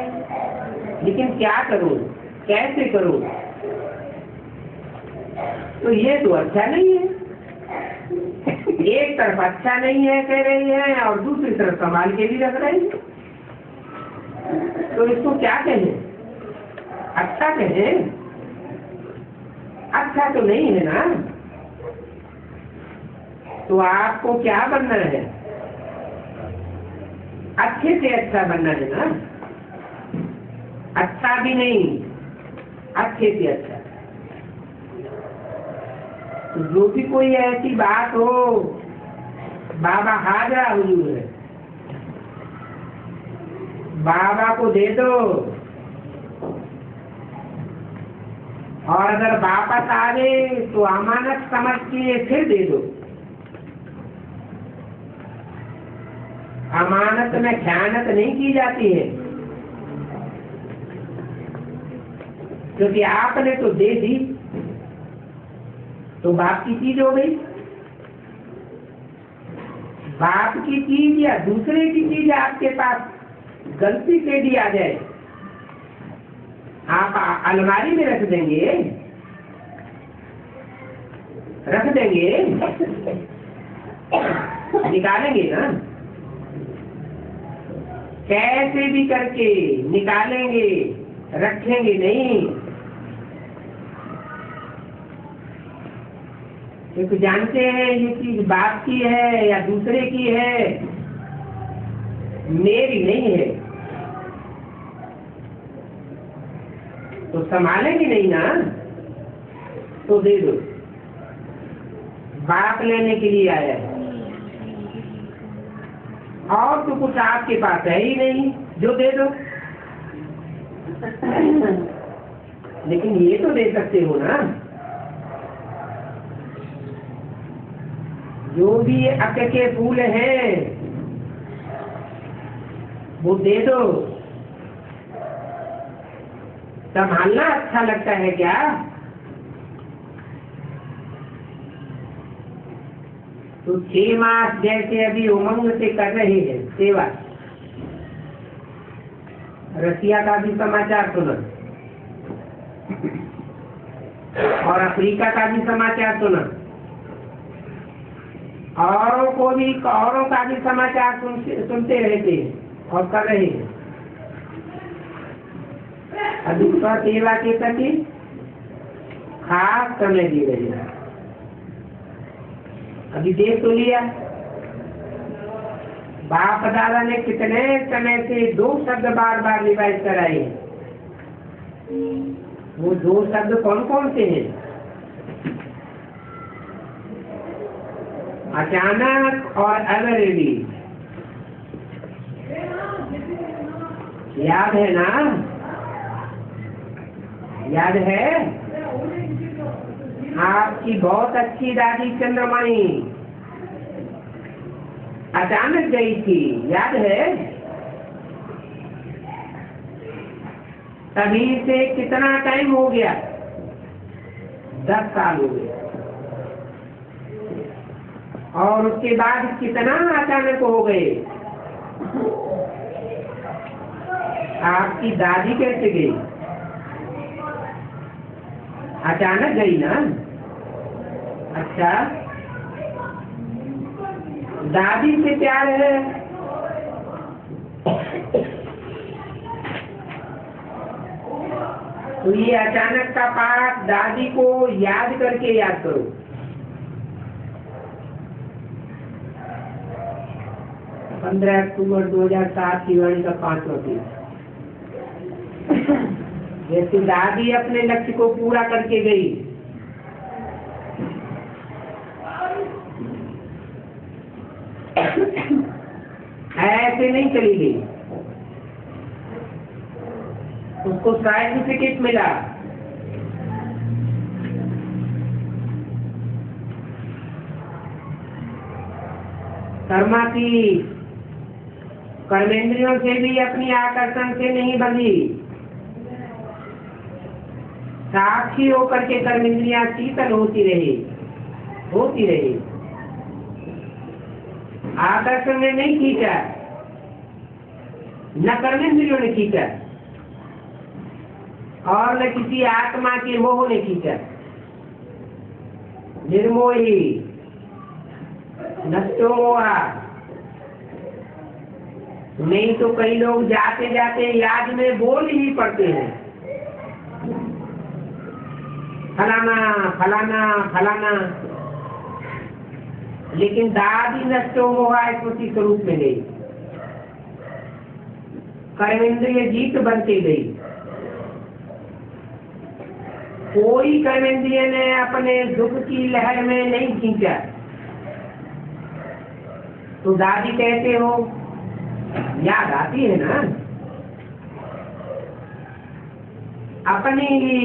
लेकिन क्या करूं, कैसे करूं? तो ये तो अच्छा नहीं है। एक तरफ अच्छा नहीं है कह रही है और दूसरी तरफ संभाल के भी रख रही है, तो इसको क्या कहें? अच्छा कहें? अच्छा तो नहीं है ना। तो आपको क्या बनना है? अच्छे से अच्छा बनना है ना। अच्छा भी नहीं, अच्छे से अच्छा। तो जो भी कोई ऐसी बात हो, बाबा हाजरा हुजूर है, बाबा को दे दो। और अगर वापस आवे तो अमानत समझ के फिर दे दो। अमानत में खयानत नहीं की जाती है, क्योंकि आपने तो दे दी तो बाप की चीज हो गई। बाप की चीज या दूसरे की चीज आपके पास गलती से भी आ जाए, आप अलमारी में रख देंगे? रख देंगे? निकालेंगे ना? कैसे भी करके निकालेंगे, रखेंगे नहीं। क्योंकि जानते हैं ये चीज बाप की है या दूसरे की है, मेरी नहीं है, तो संभालेंगे नहीं ना, तो दे दो। बाप लेने के लिए आया है और तो कुछ आपके पास है ही नहीं जो दे दो। लेकिन ये तो दे सकते हो ना, जो भी अक के फूल हैं वो दे दो। संभालना अच्छा लगता है क्या? तो 6 मास जैसे अभी उमंग से कर रहे हैं सेवा, रसिया का भी समाचार सुना और अफ्रीका का भी समाचार सुना, औरों को भी, औरों का भी समाचार सुनते रहते हैं और कर रहे हैं। अभी सेवा के प्रति खास समय दे रहे हैं। अभी देख तो लिया, बाप दादा ने कितने समय से 2 शब्द बार बार रिवाइज कराए। वो 2 शब्द कौन कौन से हैं? अचानक और अवेलेबली। याद है ना? याद है? आपकी बहुत अच्छी दादी चंद्रमणि अचानक गई थी, याद है? तभी से कितना टाइम हो गया? 10 साल हो गया। और उसके बाद कितना अचानक हो गए? आपकी दादी कैसे गई? अचानक गई ना? अच्छा, दादी से प्यार है? तो ये अचानक का पाठ दादी को याद करके याद करो। 15 अक्टूबर 2007 की वाणी का 5वां पेज। जैसे दादी अपने लक्ष्य को पूरा करके गई, ऐसे नहीं चली गई, उसको सर्टिफिकेट मिला। कर्मा की कर्मेंद्रियों से भी अपनी आकर्षण से नहीं बंधी, साक्षी होकर के कर्मेंद्रियां शीतल होती रही, होती रही। आकर्षण ने नहीं खींचा, न कर्मेंद्रियों ने खींचा और न किसी आत्मा के मोह ने खींचा। निर्मोही नष्टो मोहा। नहीं तो कई लोग जाते जाते याद में बोल ही पड़ते हैं, फलाना फलाना फलाना, लेकिन दादी नष्टो मोहा स्मृति स्वरूप में गई, कर्मेंद्रिय जीत बनती गई। कोई कर्मेंद्रिय ने अपने दुख की लहर में नहीं खींचा। तो दादी कहते हो, याद आती है ना? अपनी ही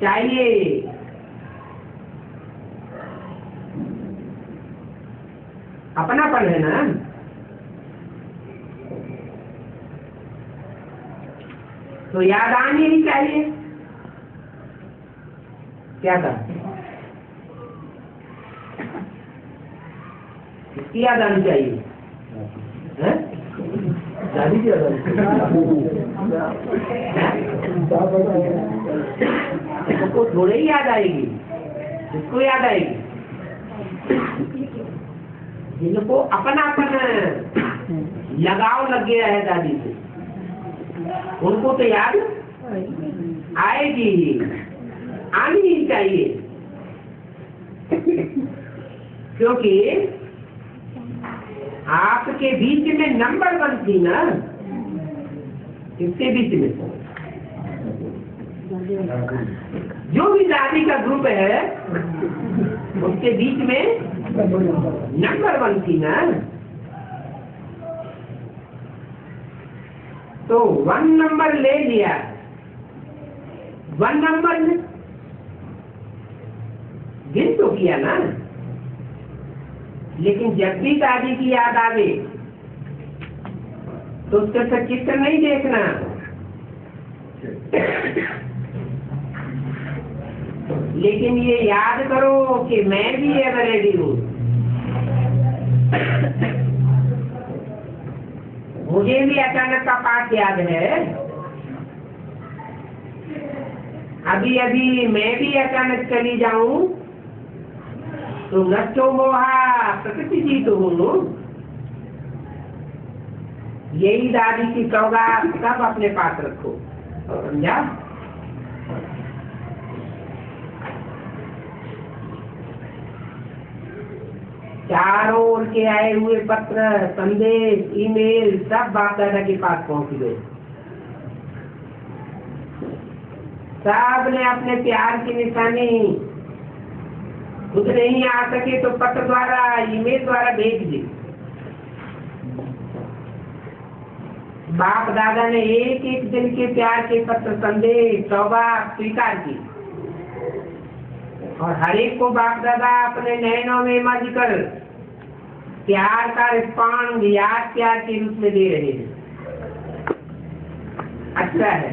चाहिए, अपनापन है ना? तो याद आनी ही चाहिए। क्या था? इसकी याद आनी चाहिए, है? दादी की याद आनी इसको थोड़े ही याद आएगी, इसको याद आएगी जिनको अपनापन लगाव लग गया है दादी से, उनको तो याद आएगी ही, आनी ही चाहिए। क्योंकि आपके बीच में नंबर 1 थी ना, इसके बीच में जो भी दादी का ग्रुप है उसके बीच में नंबर 1 थी ना। तो 1 नंबर ले लिया, 1 नंबर में गिन तो किया ना, लेकिन जब भी दादी की याद आवे तो उसके फिर चित्र नहीं देखना, लेकिन ये याद करो कि मैं भी एवर रेडी हूं। मुझे भी अचानक का पाठ याद है, अभी अभी मैं भी अचानक चली जाऊं तो नष्टो मोहा प्रकृति जीत हूं। यही दादी की सौगात सब अपने पास रखो, समझा? चारों ओर के आए हुए पत्र, संदेश, ईमेल सब बाप दादा के पास पहुंच गए। सब ने अपने प्यार की निशानी खुद नहीं आ सके तो पत्र द्वारा, ईमेल द्वारा भेज दी। बाप दादा ने एक एक दिन के प्यार के पत्र, संदेश, सौगात स्वीकार की और हर एक को बाप दादा अपने नयनों में मज कर प्यार का रिस्पॉन्ड याद प्यार के रूप में दे रहे हैं। अच्छा है,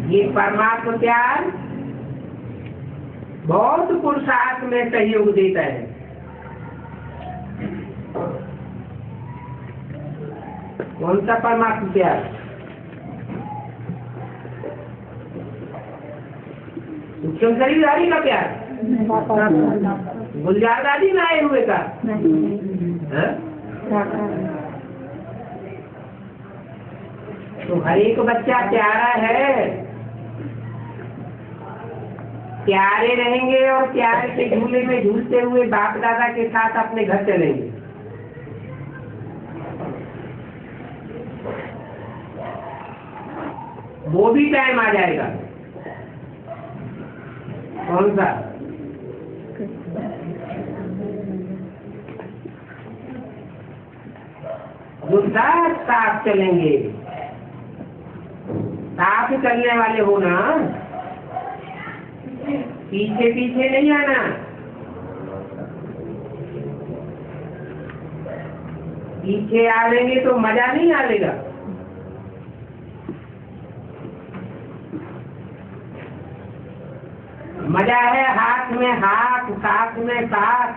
ये परमात्मा प्यार बहुत पुरुषार्थ में सहयोग देता है। कौन सा परमात्मा प्यार? सूक्ष्म शरीरधारी का प्यार, गुलजार दादी में आए हुए का, तो हर एक बच्चा प्यारा है, प्यारे रहेंगे और प्यारे के झूले में झूलते हुए बाप दादा के साथ अपने घर चलेंगे। वो भी टाइम आ जाएगा। कौन सा? जो साथ साथ चलेंगे, साथ चलने वाले हो ना, पीछे पीछे नहीं आना। पीछे आवेंगे तो मजा नहीं आएगा। मजा है हाथ में हाथ, साथ में साथ।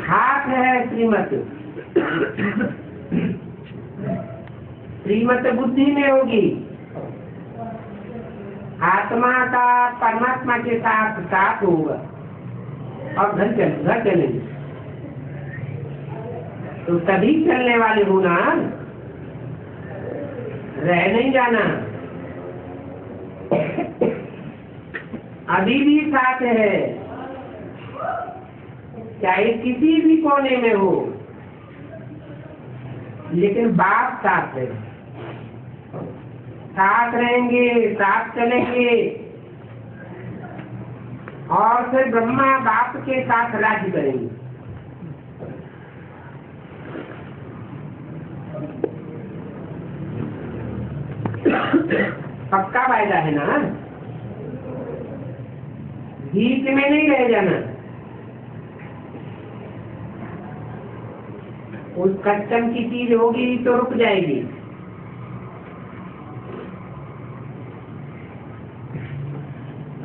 हाथ है श्रीमत, श्रीमत बुद्धि में होगी। आत्मा का परमात्मा के साथ साथ होगा और घर चलेंगे तो तभी चलने वाले हो ना, रह नहीं जाना। अभी भी साथ है, चाहे किसी भी कोने में हो, लेकिन बाप साथ है। साथ रहेंगे, साथ चलेंगे और फिर ब्रह्मा बाप के साथ राज्य करेंगे। पक्का वायदा है ना, बीच में नहीं रह जाना। उस कस्टम की चीज होगी तो रुक जाएगी।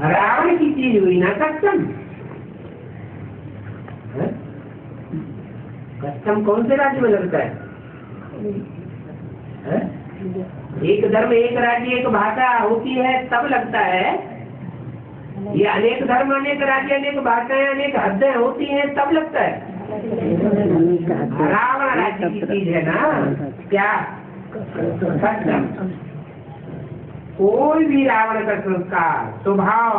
रावण की चीज हुई ना कस्टम। कस्टम कौन से राज्य में लगता है? एक धर्म, एक राज्य, एक भाषा होती है तब लगता है। ये अनेक धर्म, अनेक राज्य, अनेक भाषाएं, अनेक हदें होती हैं तब लगता है। रावण राज्य की चीज है ना क्या? कस्टम। कोई भी रावण का संस्कार, स्वभाव,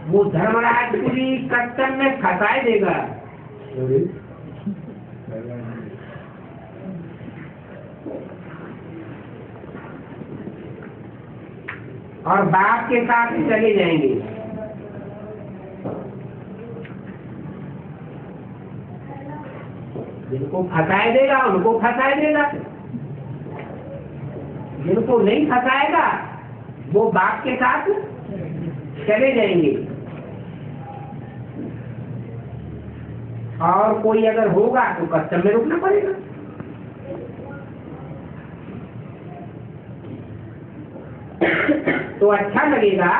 वो धर्मराज पूरी कस्टम में फंसाए देगा। और बाप के साथ चले जाएंगे। जिनको फंसाए देगा उनको फंसाए देगा। जिनको नहीं फंसाएगा वो बाप के साथ चले जाएंगे, और कोई अगर होगा तो कस्टम में रुकना पड़ेगा। तो अच्छा लगेगा?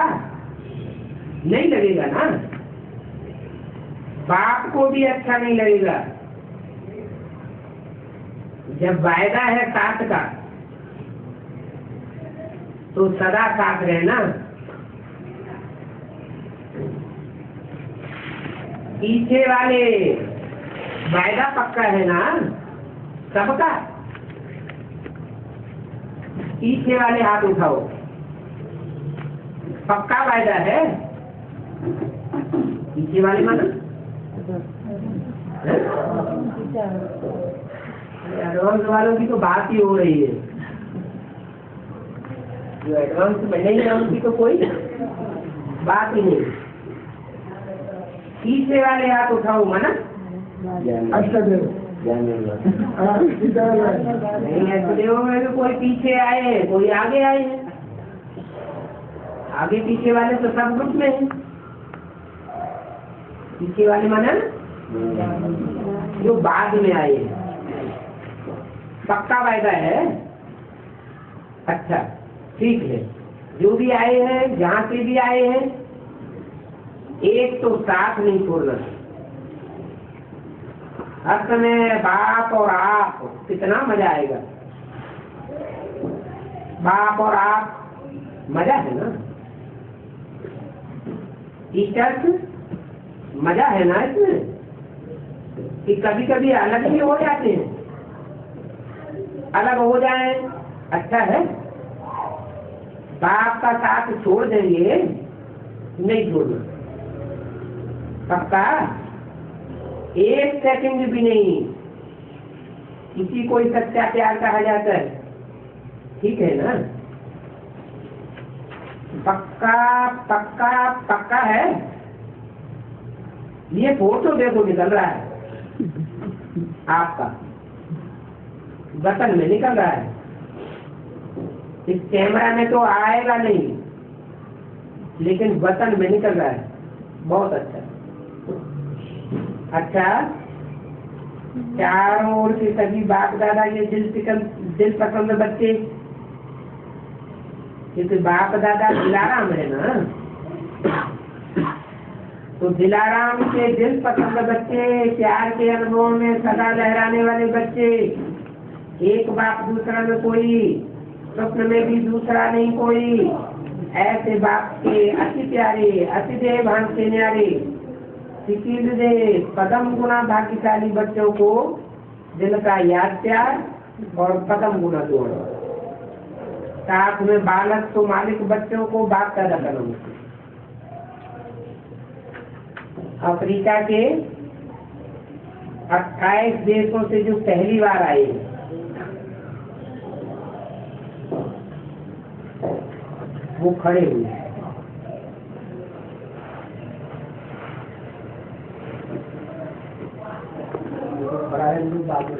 नहीं लगेगा ना, बाप को भी अच्छा नहीं लगेगा। जब वायदा है साथ का तो सदा साथ रहना। पीछे वाले वायदा पक्का है ना सबका? पीछे वाले हाथ उठाओ, पक्का वायदा है? पीछे वाले माना एडवांस वालों की तो बात ही हो रही है, जो एडवांस में नहीं है उनकी तो कोई बात ही नहीं। पीछे वाले हाथ उठाओ माना नहीं ऐसे में भी कोई पीछे आए हैं, कोई आगे आए हैं। आगे पीछे वाले तो सब ग्रुप में है। पीछे वाले माना जो बाद में आए हैं, पक्का वायदा है। अच्छा ठीक है, जो भी आए हैं, जहाँ से भी आए हैं, एक तो साथ नहीं छोड़ना। हर समय बाप और आप, कितना मजा आएगा। बाप और आप मजा है ना, टीचर्स मजा है ना इसमें, कि कभी कभी अलग भी हो जाते हैं। अलग हो जाए अच्छा है, बाप का साथ छोड़ देंगे नहीं छोड़ना, पक्का? एक सेकंड भी नहीं। किसी को सच्चा प्यार कहा जाता है, ठीक है ना? पक्का पक्का पक्का है। ये फोटो देखो निकल रहा है आपका, वतन में निकल रहा है। इस कैमरा में तो आएगा नहीं, लेकिन वतन में निकल रहा है। बहुत अच्छा। अच्छा, चारों ओर से सभी बाप दादा के दिल पसंद बच्चे, क्योंकि बाप दादा दिलाराम है ना, तो दिलाराम के दिल पसंद बच्चे, प्यार के अनुभव में सदा लहराने वाले बच्चे। एक बाप दूसरा में कोई, स्वप्न में भी दूसरा नहीं कोई। ऐसे बाप के अति प्यारे, अति देह भान से न्यारे, दे पदम गुना भाग्यशाली बच्चों को दिल का याद प्यार और पदम गुना जोड़। साथ में बालक तो मालिक बच्चों को बाप पैदा करो। अफ्रीका के 28 देशों से जो पहली बार आए वो खड़े हुए। बड़ा है, बात में